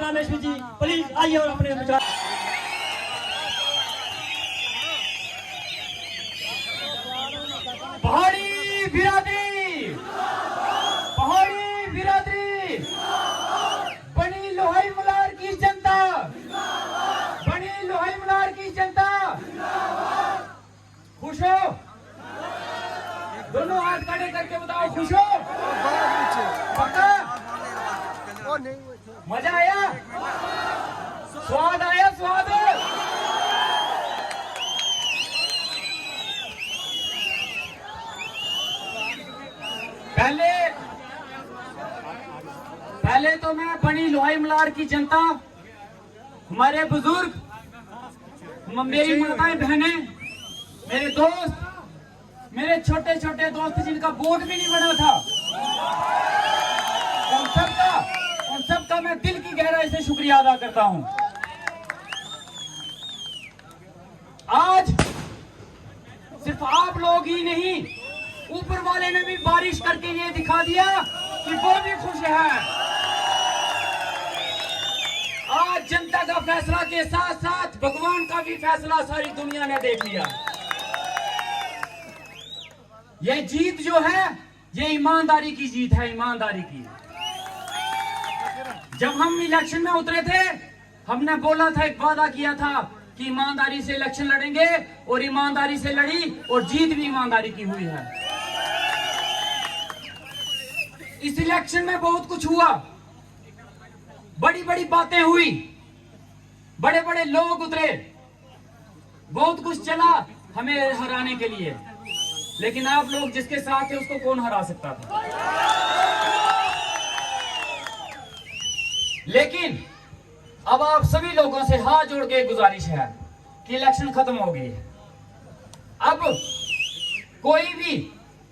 Rameshwar ji please आइए और अपने विचार। पहाड़ी बिरादरी, पहाड़ी बिरादरी, बनी लोहाई मलार की जनता, बनी लोहाई मलार की जनता, खुश हो? दोनों हाथ खड़े करके बताओ खुश हो? पक्का? मजा आया? स्वाद आया? स्वाद? पहले तो मैं बनी लोहाई मलार की जनता, हमारे बुजुर्ग, मेरी माताएं बहनें, मेरे दोस्त, मेरे छोटे छोटे दोस्त जिनका वोट भी नहीं बना था, उन सबका मैं दिल की गहराई से शुक्रिया अदा करता हूं। आज सिर्फ आप लोग ही नहीं, ऊपर वाले ने भी बारिश करके ये दिखा दिया कि वो भी खुश है। आज जनता का फैसला के साथ साथ भगवान का भी फैसला सारी दुनिया ने देख लिया। ये जीत जो है, ये ईमानदारी की जीत है, ईमानदारी की। जब हम इलेक्शन में उतरे थे, हमने बोला था, एक वादा किया था कि ईमानदारी से इलेक्शन लड़ेंगे, और ईमानदारी से लड़ी और जीत भी ईमानदारी की हुई है। इस इलेक्शन में बहुत कुछ हुआ, बड़ी बड़ी बातें हुई, बड़े बड़े लोग उतरे, बहुत कुछ चला हमें हराने के लिए, लेकिन आप लोग जिसके साथ थे उसको कौन हरा सकता था? लेकिन अब आप सभी लोगों से हाथ जोड़ के गुजारिश है कि इलेक्शन खत्म हो गई है। अब कोई भी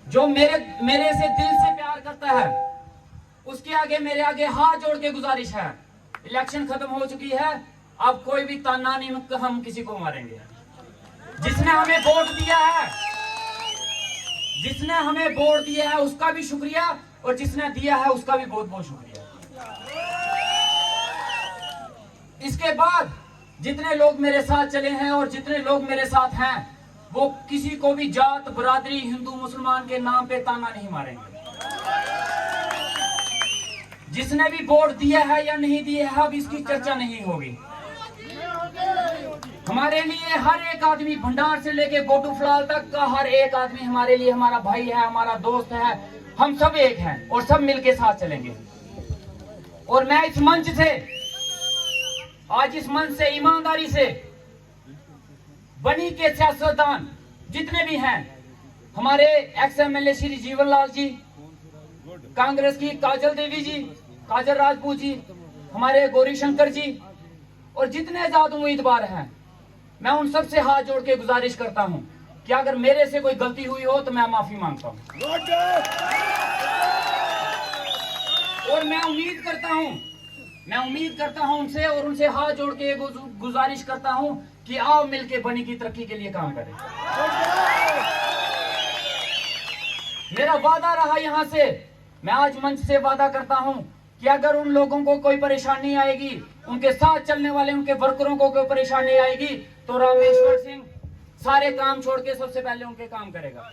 जो मेरे से दिल से प्यार करता है, उसके आगे, मेरे आगे हाथ जोड़ के गुजारिश है, इलेक्शन खत्म हो चुकी है, अब कोई भी ताना नहीं हम किसी को मारेंगे। जिसने हमें वोट दिया है, जिसने हमें वोट दिया है उसका भी शुक्रिया, और जिसने दिया है उसका भी बहुत बहुत शुक्रिया। इसके बाद जितने लोग मेरे साथ चले हैं और जितने लोग मेरे साथ हैं, वो किसी को भी जात बरादरी हिंदू मुसलमान के नाम पे ताना नहीं मारेंगे। जिसने भी वोट दिया है या नहीं दिया है, अब इसकी चर्चा नहीं होगी। हमारे लिए हर एक आदमी, भंडार से लेके गोटू फलाल तक का हर एक आदमी हमारे लिए हमारा भाई है, हमारा दोस्त है। हम सब एक हैं और सब मिलके साथ चलेंगे। और मैं इस मंच से, आज इस मंच से ईमानदारी से बनी के सियासतदान जितने भी हैं, हमारे एक्स एमएलए श्री जीवन लाल जी, कांग्रेस की काजल देवी जी, काजल राजपूत जी, हमारे गौरी शंकर जी, और जितने आजाद उम्मीदवार हैं, मैं उन सब से हाथ जोड़ के गुजारिश करता हूं कि अगर मेरे से कोई गलती हुई हो तो मैं माफी मांगता हूं। और मैं उम्मीद करता हूं उनसे, और उनसे हाथ जोड़ के गुजारिश करता हूं कि आओ मिलके बनी की तरक्की के लिए काम करें। मेरा वादा रहा यहां से, मैं आज मंच से वादा करता हूं कि अगर उन लोगों को कोई परेशानी आएगी, उनके साथ चलने वाले उनके वर्करों को कोई परेशानी आएगी, तो रामेश्वर सिंह सारे काम छोड़ के सबसे पहले उनके काम करेगा।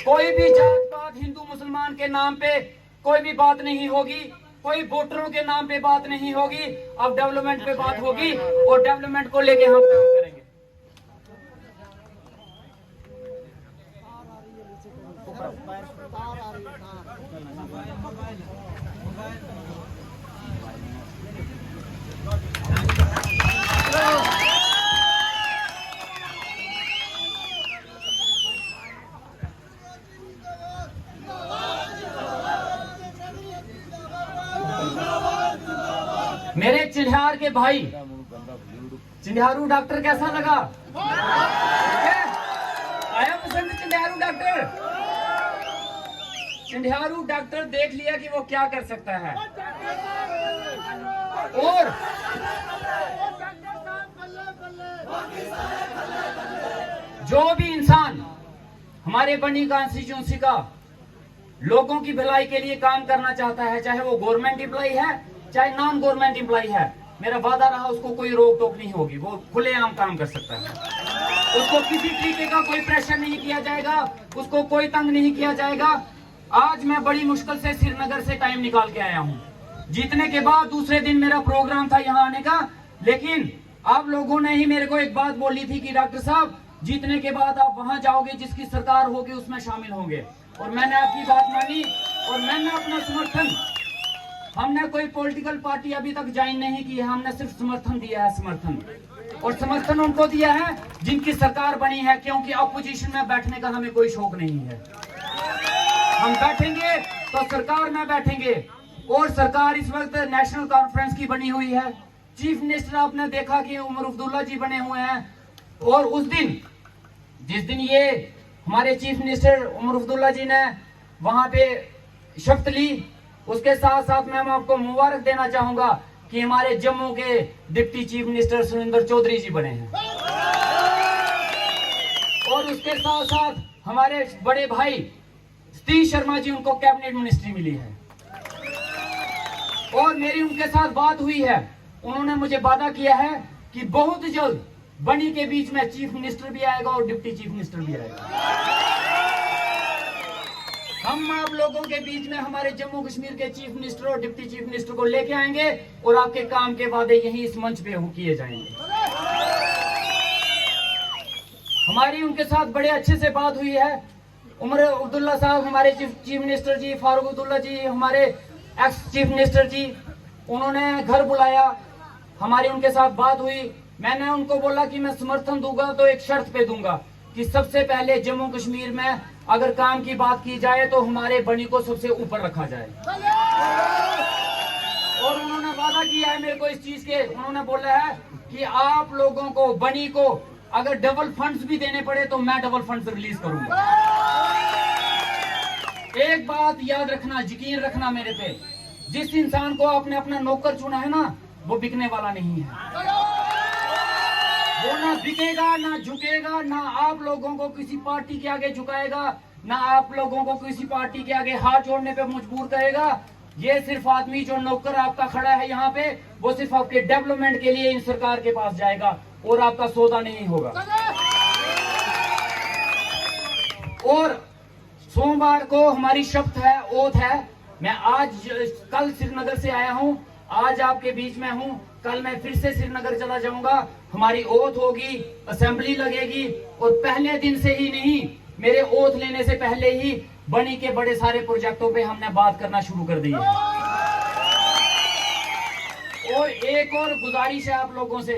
कोई भी जात पात हिंदू मुसलमान के नाम पे कोई भी बात नहीं होगी, कोई वोटरों के नाम पे बात नहीं होगी। अब डेवलपमेंट पे बात होगी, और डेवलपमेंट को लेके हम काम करेंगे। मेरे चिन्हार के भाई, चिन्हारू डॉक्टर कैसा लगा? आया पसंद चिन्हारू डॉक्टर? चिन्हारू डॉक्टर देख लिया कि वो क्या कर सकता है। और जो भी इंसान हमारे बनी कॉन्स्टिट्यूंसी का लोगों की भलाई के लिए काम करना चाहता है, चाहे वो गवर्नमेंट एम्प्लॉय है चाहे नॉन गवर्नमेंट एम्प्लॉय है, मेरा वादा रहा उसको कोई रोक टोक नहीं होगी, वो खुलेआम काम कर सकता है। उसको किसी तरीके का कोई प्रेशर नहीं किया जाएगा, उसको कोई तंग नहीं किया जाएगा। आज मैं बड़ी मुश्किल से श्रीनगर से टाइम निकाल के आया हूँ। जीतने के बाद दूसरे दिन मेरा प्रोग्राम था यहाँ आने का, लेकिन आप लोगों ने ही मेरे को एक बात बोली थी कि डॉक्टर साहब जीतने के बाद आप वहां जाओगे, जिसकी सरकार होगी उसमें शामिल होंगे। और मैंने आपकी बात मानी और मैंने अपना समर्थन, हमने कोई पॉलिटिकल पार्टी अभी तक ज्वाइन नहीं की है, हमने सिर्फ समर्थन दिया है, समर्थन। और समर्थन उनको दिया है जिनकी सरकार बनी है, क्योंकि अपोजिशन में बैठने का हमें कोई शौक नहीं है। हम बैठेंगे तो सरकार में बैठेंगे, और सरकार इस वक्त नेशनल कॉन्फ्रेंस की बनी हुई है। चीफ मिनिस्टर आपने देखा कि उमर अब्दुल्ला जी बने हुए हैं, और उस दिन जिस दिन ये हमारे चीफ मिनिस्टर उमर अब्दुल्ला जी ने वहां पे शपथ ली, उसके साथ साथ मैं आपको मुबारक देना चाहूंगा कि हमारे जम्मू के deputy chief minister Surendra Chaudhary ji बने हैं, और उसके साथ साथ हमारे बड़े भाई सतीश शर्मा जी, उनको कैबिनेट मिनिस्ट्री मिली है। और मेरी उनके साथ बात हुई है, उन्होंने मुझे वादा किया है कि बहुत जल्द बनी के बीच में चीफ मिनिस्टर भी आएगा और डिप्टी चीफ मिनिस्टर भी आएगा। हम आप लोगों के बीच में हमारे जम्मू कश्मीर के चीफ मिनिस्टर और डिप्टी चीफ मिनिस्टर को लेके आएंगे, और आपके काम के वादे यही इस मंच पे किए जाएंगे। हमारी उनके साथ बड़े अच्छे से बात हुई है। उमर अब्दुल्ला साहब, हमारे चीफ मिनिस्टर जी, फारूक अब्दुल्ला जी, हमारे एक्स चीफ मिनिस्टर जी, उन्होंने घर बुलाया, हमारी उनके साथ बात हुई। मैंने उनको बोला कि मैं समर्थन दूंगा तो एक शर्त पे दूंगा कि सबसे पहले जम्मू कश्मीर में अगर काम की बात की जाए तो हमारे बनी को सबसे ऊपर रखा जाए। और उन्होंने वादा किया है मेरे को इस चीज के, उन्होंने बोला है कि आप लोगों को, बनी को अगर डबल फंड्स भी देने पड़े तो मैं डबल फंड्स रिलीज करूंगा। एक बात याद रखना, यकीन रखना मेरे पे, जिस इंसान को आपने अपना नौकर चुना है ना, वो बिकने वाला नहीं है। वो ना बिकेगा, ना झुकेगा, ना आप लोगों को किसी पार्टी के आगे झुकाएगा, ना आप लोगों को किसी पार्टी के आगे हाथ जोड़ने पे मजबूर करेगा। ये सिर्फ आदमी जो नौकर आपका खड़ा है यहाँ पे, वो सिर्फ आपके डेवलपमेंट के लिए इन सरकार के पास जाएगा और आपका सौदा नहीं होगा। और सोमवार को हमारी शपथ है, ओथ है। मैं कल श्रीनगर से आया हूँ, आज आपके बीच में हूँ, कल मैं फिर से श्रीनगर चला जाऊंगा। हमारी ओथ होगी, असेंबली लगेगी, और पहले दिन से ही नहीं, मेरे ओथ लेने से पहले ही बनी के बड़े सारे प्रोजेक्टों पे हमने बात करना शुरू कर दी है। और एक और गुजारिश है आप लोगों से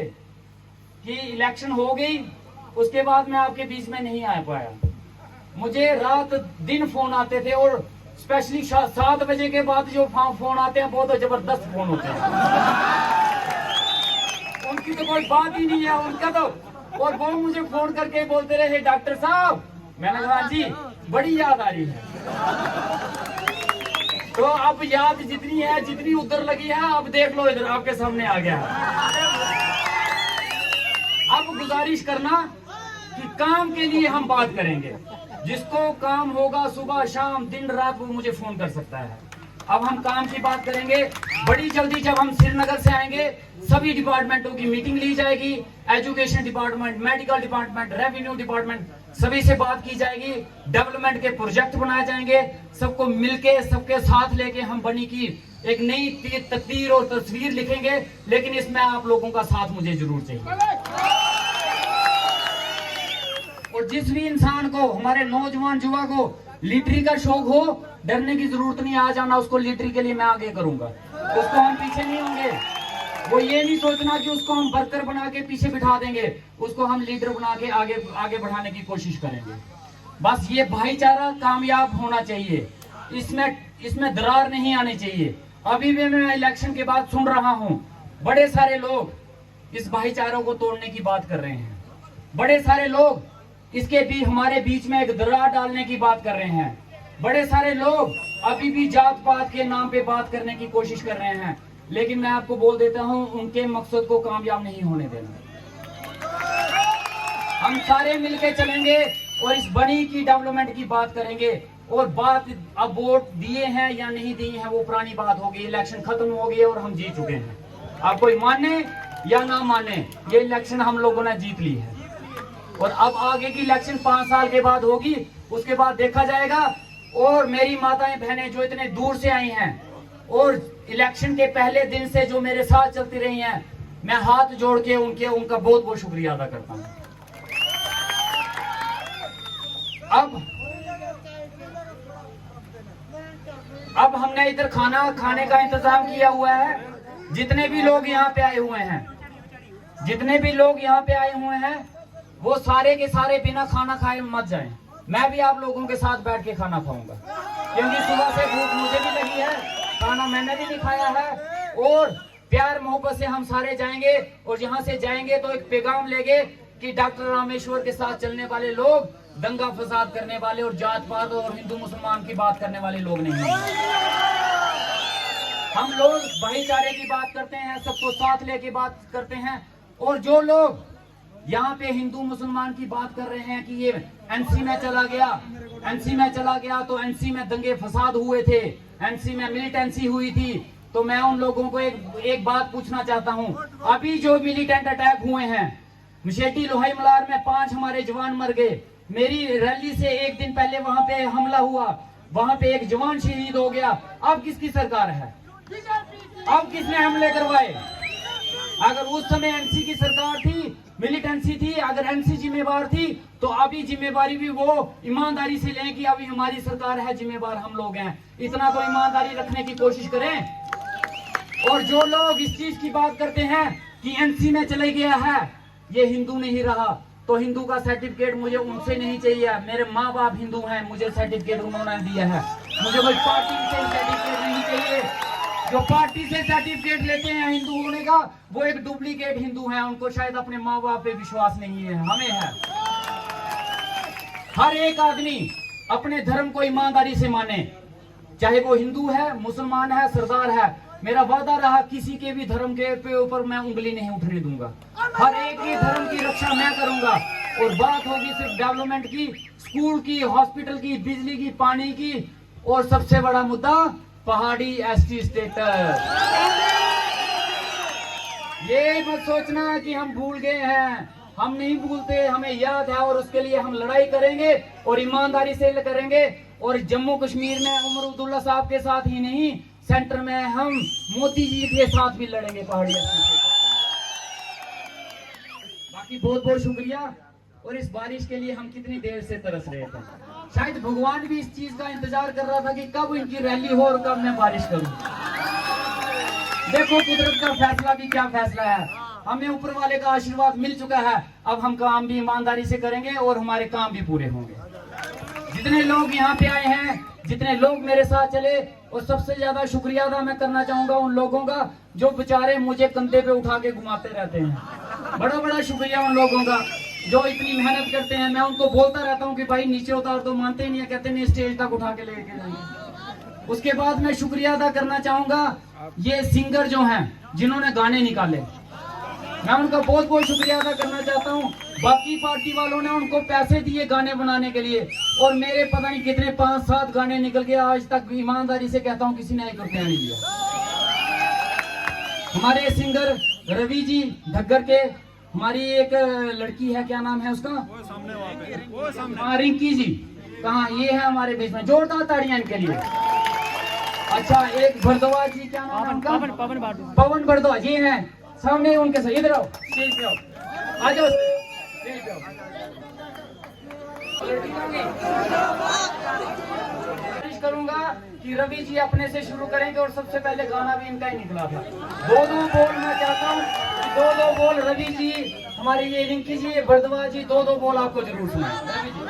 कि इलेक्शन हो गई, उसके बाद मैं आपके बीच में नहीं आ पाया। मुझे रात दिन फोन आते थे, और स्पेशली 7 बजे के बाद जो फोन आते हैं बहुत जबरदस्त फोन होते हैं, उनकी तो कोई बात ही नहीं है उनका तो। और वो मुझे फोन करके बोलते रहे, डॉक्टर साहब, मैंने कहा जी बड़ी याद आ रही है। तो अब याद जितनी है, जितनी उधर लगी है, अब देख लो इधर आपके सामने आ गया। अब गुजारिश करना कि काम के लिए हम बात करेंगे, जिसको काम होगा सुबह शाम दिन रात वो मुझे फोन कर सकता है। अब हम काम की बात करेंगे। बड़ी जल्दी जब हम श्रीनगर से आएंगे, सभी डिपार्टमेंटों की मीटिंग ली जाएगी, education department, medical department, revenue department, सभी से बात की जाएगी, डेवलपमेंट के प्रोजेक्ट बनाए जाएंगे। सबको मिलके, सबके साथ लेके हम बनी की एक नई तकदीर और तस्वीर लिखेंगे, लेकिन इसमें आप लोगों का साथ मुझे जरूर चाहिए। और जिस भी इंसान को, हमारे नौजवान युवा को लीडरी का शौक हो, डरने की जरूरत नहीं, आ जाना, उसको लीडरी के लिए मैं आगे करूंगा, उसको हम पीछे नहीं होंगे। वो ये नहीं सोचना कि उसको हम वर्कर बना के पीछे बिठा देंगे, उसको हम लीडर बना के आगे बढ़ाने की कोशिश करेंगे। बस ये भाईचारा कामयाब होना चाहिए, इसमें दरार नहीं आनी चाहिए। अभी भी मैं इलेक्शन के बाद सुन रहा हूँ, बड़े सारे लोग इस भाईचारे को तोड़ने की बात कर रहे हैं, बड़े सारे लोग इसके भी हमारे बीच में एक दरार डालने की बात कर रहे हैं, बड़े सारे लोग अभी भी जात पात के नाम पे बात करने की कोशिश कर रहे हैं। लेकिन मैं आपको बोल देता हूं, उनके मकसद को कामयाब नहीं होने देना। हम सारे मिलके चलेंगे और इस बनी की डेवलपमेंट की बात करेंगे। और बात अब वोट दिए हैं या नहीं दिए हैं वो पुरानी बात हो गई। इलेक्शन खत्म हो गई और हम जीत चुके हैं। अब कोई माने या ना माने, ये इलेक्शन हम लोगों ने जीत ली है। और अब आगे की इलेक्शन 5 साल के बाद होगी, उसके बाद देखा जाएगा। और मेरी माताएं बहनें जो इतने दूर से आई हैं और इलेक्शन के पहले दिन से जो मेरे साथ चलती रही हैं, मैं हाथ जोड़ के उनका बहुत बहुत शुक्रिया अदा करता हूं। अब हमने इधर खाना खाने का इंतजाम किया हुआ है। जितने भी लोग यहाँ पे आए हुए हैं, वो सारे के सारे बिना खाना खाए मत जाएं। मैं भी आप लोगों के साथ बैठ के खाना खाऊंगा, क्योंकि सुबह से भूख मुझे भी लगी है, खाना मैंने भी नहीं खाया है। और प्यार मोहब्बत से हम सारे जाएंगे, और यहाँ से जाएंगे तो एक पैगाम लेंगे कि डॉक्टर रामेश्वर के साथ चलने वाले लोग दंगा फसाद करने वाले और जात पात और हिंदू मुसलमान की बात करने वाले लोग नहीं हैं। हम लोग भाईचारे की बात करते हैं, सबको साथ लेके बात करते हैं। और जो लोग यहाँ पे हिंदू मुसलमान की बात कर रहे हैं कि ये एनसी में चला गया तो एनसी में दंगे फसाद हुए थे, एनसी में मिलिटेंसी हुई थी, तो मैं उन लोगों को एक बात पूछना चाहता हूँ। अभी जो मिलिटेंट अटैक हुए हैं, मशेटी लोहाई मलार में 5 हमारे जवान मर गए। मेरी रैली से एक दिन पहले वहां पे हमला हुआ, वहां पे एक जवान शहीद हो गया। अब किसकी सरकार है? अब किसने हमले करवाए? अगर उस समय एनसी की सरकार थी, मिलिटेंसी थी, अगर एनसी जिम्मेवार थी, तो अभी जिम्मेवारी भी वो ईमानदारी से लें कि अभी हमारी सरकार है, जिम्मेवार हम लोग हैं। इतना तो ईमानदारी रखने की कोशिश करें। और जो लोग इस चीज की बात करते हैं कि एनसी में चले गया है, ये हिंदू नहीं रहा, तो हिंदू का सर्टिफिकेट मुझे उनसे नहीं चाहिए। मेरे माँ बाप हिंदू हैं, मुझे सर्टिफिकेट उन्होंने दिया है। मुझे कोई पार्टी से सर्टिफिकेट नहीं चाहिए। जो पार्टी से सर्टिफिकेट लेते हैं हिंदू होने का, वो एक डुप्लीकेट हिंदू हैं। उनको शायद अपने माँ बाप पे विश्वास नहीं है, हमें है। हर एक आदमी अपने धर्म को ईमानदारी से माने, चाहे वो हिंदू है, मुसलमान है, सरदार है। मेरा वादा रहा किसी के भी धर्म के ऊपर मैं उंगली नहीं उठने दूंगा। हर एक ही धर्म की रक्षा मैं करूंगा। और बात होगी सिर्फ डेवलपमेंट की, स्कूल की, हॉस्पिटल की, बिजली की, पानी की, और सबसे बड़ा मुद्दा पहाड़ी एसटी स्टेटस। ये मत सोचना कि हम भूल गए हैं, हम नहीं भूलते, हमें याद है। और उसके लिए हम लड़ाई करेंगे और ईमानदारी से करेंगे। और जम्मू कश्मीर में उमर अब्दुल्ला साहब के साथ ही नहीं, सेंटर में हम मोदी जी के साथ भी लड़ेंगे पहाड़ी एसटी स्टेटस। बाकी बहुत बहुत शुक्रिया। और इस बारिश के लिए हम कितनी देर से तरस रहे थे, शायद भगवान भी इस चीज का इंतजार कर रहा था कि कब इनकी रैली हो और कब मैं बारिश करूं। देखो कुदरत का फैसला भी क्या फैसला है। हमें ऊपर वाले का आशीर्वाद मिल चुका है। अब हम काम भी ईमानदारी से करेंगे और हमारे काम भी पूरे होंगे। जितने लोग यहाँ पे आए हैं, जितने लोग मेरे साथ चले, और सबसे ज्यादा शुक्रिया अदा मैं करना चाहूंगा उन लोगों का जो बेचारे मुझे कंधे पे उठा के घुमाते रहते हैं। बड़ा बड़ा शुक्रिया उन लोगों का जो इतनी मेहनत करते हैं। मैं उनको बोलता रहता हूँ कि भाई नीचे उतार दो, मानते ही नहीं है, कहते नहीं स्टेज तक उठा के लेके जाएंगे। उसके बाद मैं शुक्रिया अदा करना चाहूंगा ये सिंगर जो हैं जिन्होंने गाने निकाले, मैं उनका बहुत बहुत शुक्रिया अदा करना चाहता हूँ। बाकी पार्टी वालों ने उनको पैसे दिए गाने बनाने के लिए, और मेरे पता नहीं कितने 5-7 गाने निकल गए। आज तक ईमानदारी से कहता हूँ किसी ने 1 रुपया नहीं दिया। हमारे सिंगर रवि जी ढग्गर के, हमारी एक लड़की है, क्या नाम है उसका, रिंकी जी, कहाँ ये है हमारे बीच में, जोरदार ताड़ियां इनके लिए। अच्छा, एक भरद्वाज जी, क्या नाम है उनका, पवन भरद्वाज, ये हैं सामने उनके साथ। इधर आओ, स्टेज पे आओ, आ जाओ स्टेज पे आओ। कोशिश करूंगा कि रवि जी अपने से शुरू करेंगे, और सबसे पहले गाना भी इनका ही निकला था। 2-2 बोल मैं चाहता हूँ, 2-2 बोल रवि जी, हमारी ये रिंकी जी, भरद्वाज जी, 2-2 बोल आपको जरूर सुनाए। रवि जी